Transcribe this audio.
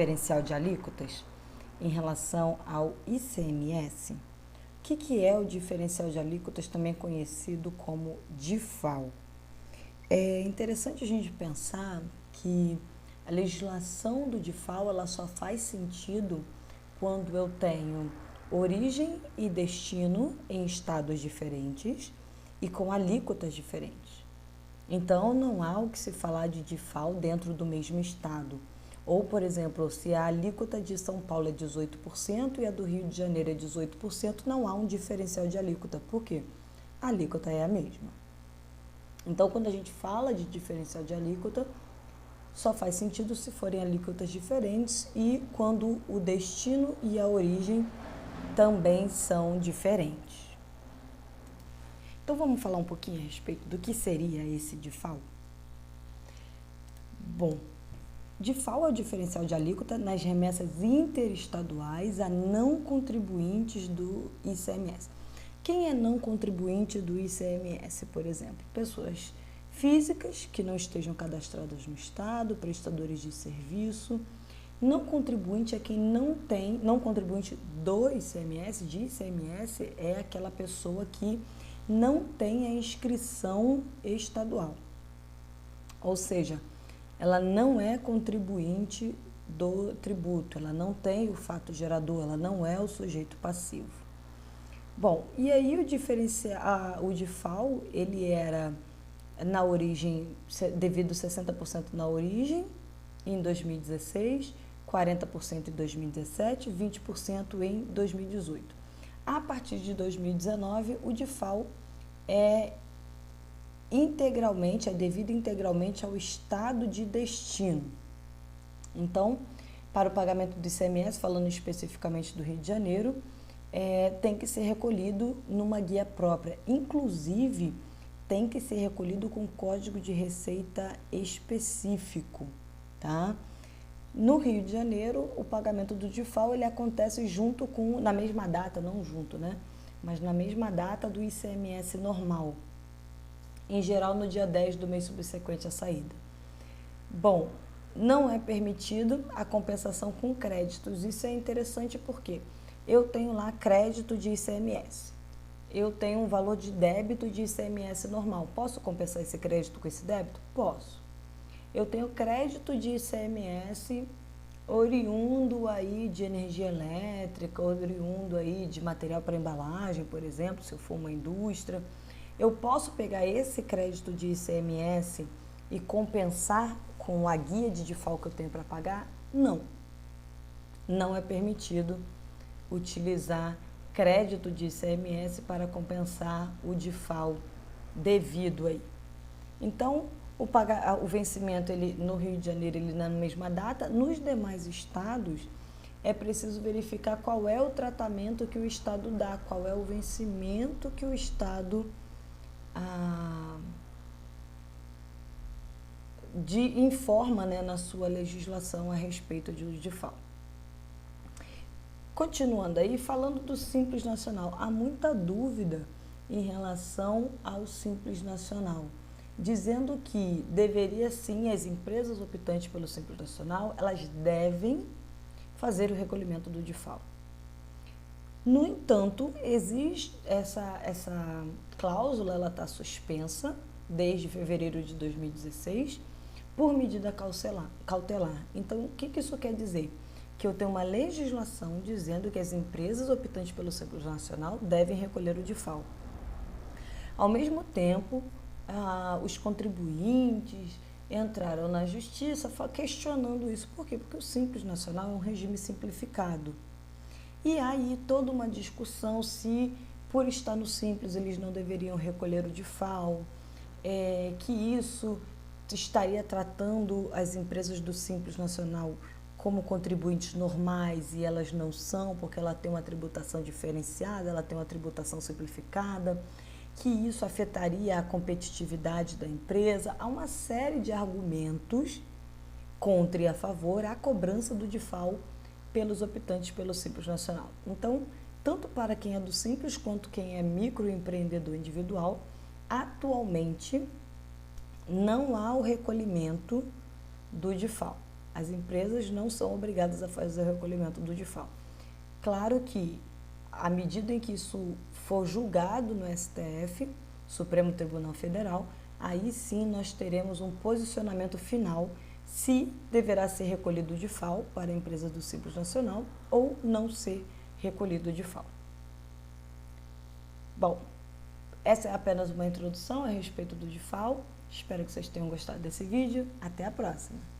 diferencial de alíquotas em relação ao ICMS. O que é o diferencial de alíquotas, também conhecido como DIFAL? É interessante a gente pensar que a legislação do DIFAL ela só faz sentido quando eu tenho origem e destino em estados diferentes e com alíquotas diferentes. Então, não há o que se falar de DIFAL dentro do mesmo estado. Ou, por exemplo, se a alíquota de São Paulo é 18% e a do Rio de Janeiro é 18%, não há um diferencial de alíquota. Por quê? A alíquota é a mesma. Então, quando a gente fala de diferencial de alíquota, só faz sentido se forem alíquotas diferentes e quando o destino e a origem também são diferentes. Então, vamos falar um pouquinho a respeito do que seria esse DIFAL? Bom, DIFAL é o diferencial de alíquota nas remessas interestaduais a não contribuintes do ICMS. Quem é não contribuinte do ICMS, por exemplo? Pessoas físicas que não estejam cadastradas no estado, prestadores de serviço. Não contribuinte é quem não tem, não contribuinte do ICMS, de ICMS, é aquela pessoa que não tem a inscrição estadual. Ou seja, ela não é contribuinte do tributo, ela não tem o fato gerador, ela não é o sujeito passivo. Bom, e aí o DIFAL, ele era na origem, devido 60% na origem, em 2016, 40% em 2017, 20% em 2018. A partir de 2019, o DIFAL é devido integralmente ao estado de destino. Então, para o pagamento do ICMS, falando especificamente do Rio de Janeiro, tem que ser recolhido numa guia própria. Inclusive, tem que ser recolhido com código de receita específico, tá? No Rio de Janeiro, o pagamento do DIFAL ele acontece na mesma data, não junto, né? Mas na mesma data do ICMS normal. Em geral, no dia 10 do mês subsequente à saída. Bom, não é permitido a compensação com créditos. Isso é interessante porque eu tenho lá crédito de ICMS. Eu tenho um valor de débito de ICMS normal. Posso compensar esse crédito com esse débito? Posso. Eu tenho crédito de ICMS oriundo aí de energia elétrica, oriundo aí de material para embalagem, por exemplo, se eu for uma indústria. Eu posso pegar esse crédito de ICMS e compensar com a guia de DIFAL que eu tenho para pagar? Não. Não é permitido utilizar crédito de ICMS para compensar o DIFAL devido aí. Então, o vencimento no Rio de Janeiro ele na mesma data. Nos demais estados, é preciso verificar qual é o tratamento que o estado dá, qual é o vencimento que o estado informa, né, na sua legislação a respeito de DIFAL. Continuando aí, falando do Simples Nacional, há muita dúvida em relação ao Simples Nacional, dizendo que deveria sim, as empresas optantes pelo Simples Nacional, elas devem fazer o recolhimento do DIFAL. No entanto, existe essa cláusula, ela está suspensa desde fevereiro de 2016 por medida cautelar. Então, o que isso quer dizer? Que eu tenho uma legislação dizendo que as empresas optantes pelo Simples Nacional devem recolher o DIFAL. Ao mesmo tempo, os contribuintes entraram na justiça questionando isso. Por quê? Porque o Simples Nacional é um regime simplificado. E aí toda uma discussão se, por estar no Simples, eles não deveriam recolher o DIFAL, que isso estaria tratando as empresas do Simples Nacional como contribuintes normais e elas não são, porque ela tem uma tributação diferenciada, ela tem uma tributação simplificada, que isso afetaria a competitividade da empresa. Há uma série de argumentos contra e a favor à cobrança do DIFAL pelos optantes pelo Simples Nacional. Então, tanto para quem é do Simples quanto quem é microempreendedor individual, atualmente não há o recolhimento do DIFAL. As empresas não são obrigadas a fazer o recolhimento do DIFAL. Claro que, à medida em que isso for julgado no STF, Supremo Tribunal Federal, aí sim nós teremos um posicionamento final se deverá ser recolhido o DIFAL para a empresa do Simples Nacional ou não ser recolhido o DIFAL. Bom, essa é apenas uma introdução a respeito do DIFAL. Espero que vocês tenham gostado desse vídeo. Até a próxima!